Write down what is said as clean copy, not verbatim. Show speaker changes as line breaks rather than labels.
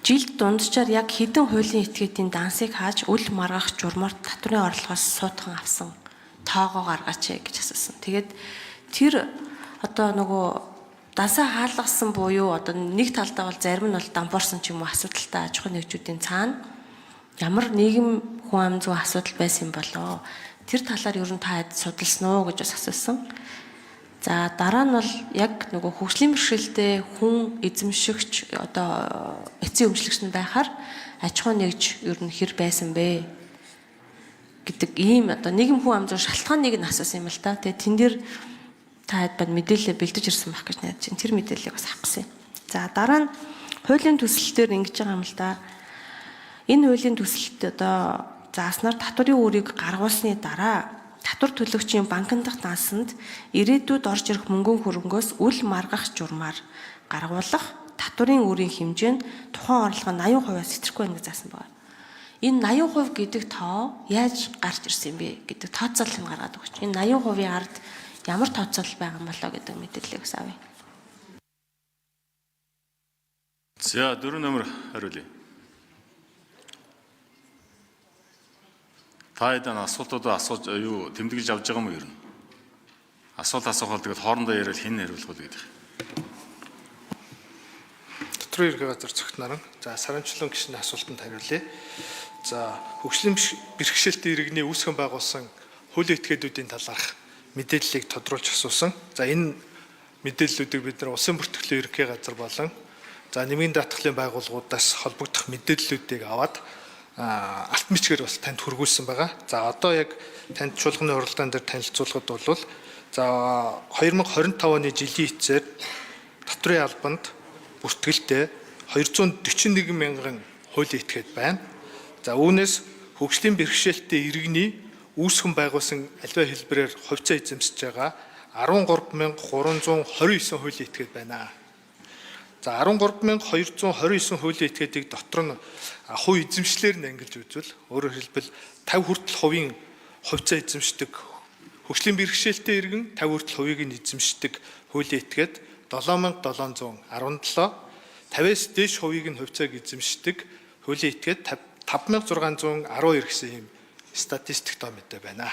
жилд дунджаар яг хэдэн хуулийн этгээдийн дансыг хааж үл маргах журмаар татврын орлогоос суутхан авсан тоогоо гаргаач гэж асуусан. Тэгээд тэр одоо нөгөө дансаа хаалгасан буюу одоо нэг талдаа бол зарим нь бол дампуурсан ч юм уу асуудалтай аж ахуйн нэгжүүдийн цаана ямар нийгэм хүн ам зүйн асуудал байсан юм болоо. Тэр талаар ер нь та судалсан уу гэж бас асуусан. За дараа нь бол яг нөгөө хөгжлийн бэрхшээлтэй хүн эзэмшигч одоо эцсийн өмчлөгч нь байхаар аж ахуйн нэгж ер нь хэр байсан бэ гэдэг ийм одоо нийгэм хүн ам зүйн шалтгааныг нь асуусан юм л та. Тэгээ тэн дээр та бод мэдээлэл бэлдэж ирсэн байх гэж найдаж байна. Тэр мэдээллийг бас авах гэсэн. За дараа нь хуулийн төсөл дээр ингэж байгаа юм л да. Энэ хуулийн төсөлд одоо зааснаар татврын үүрийг гаргуулсны дараа татвар төлөгчийн банкн дахь дансанд ирээдүйд орж ирэх мөнгөн хөрөнгөөс үл маргах журмаар гаргуулах татврын үүрийн хэмжээ нь тухайн орлогын 80%-аас сэтэхгүй байна гэж заасан байна. Энэ 80% гэдэг тоо яаж гарч ирсэн бэ гэдэг тооцооллыг гаргаад өгч. Энэ 80%-ийн ард ямар тооцоолол байгаа юм болоо гэдэг мэдээллийг бас авъя.
За 4 номер хариулъя. Та эдэн асуултуудаа асууж юу тэмдэглэж авч байгаа юм уу ер нь? Асуулт асуухал тэгээд хоорондоо яриад хэн хариулах вэ гэдэг.
Дотроо ерхий газар зөвхөн за Саранчлон гишүүний асуултанд хариулъя. За хөгжлийн бэрхшээлтэй иргэний үүсгэн байгуулсан хуулийн этгээдүүдийн талаарх мэдээллийг тодруулж асуусан. За энэ мэдээллүүдийг бид нар улсын бүртгэлийн ерхий газар болон за нэмийн даатгалын байгууллагуудаас холбогдох мэдээллүүдийг аваад алт мичгээр бас танд хүргүүлсэн байгаа. За одоо яг танд чуулганы уралдаан дээр танилцуулахад бол за 2025 оны жилийн эцээр татврын албанд бүртгэлтэй 241 мянган хуулийн этгээд байна. За үүнээс хөгжлийн бэрхшээлтэй иргэний үүсгэн байгуулсан альва хэлбэрээр хувьцаа эзэмсэж байгаа 13,329 хуулийн этгээд байна. За 13,229 хуулийн этгээдийг дотор нь хувь эзэмшлэр нь ангилж үзвэл өөрөөр хэлбэл 50 хүртэл хувийн хувьцаа эзэмшдэг хөгжлийн бэрхшээлтэй иргэн 50 хүртэл хувийг нь эзэмшдэг хуулийн этгээд 7,717 50-аас дээш хувийг нь хувьцааг эзэмшдэг хуулийн этгээд 5,612 гэсэн ийм статистик тоо мэдээ байна.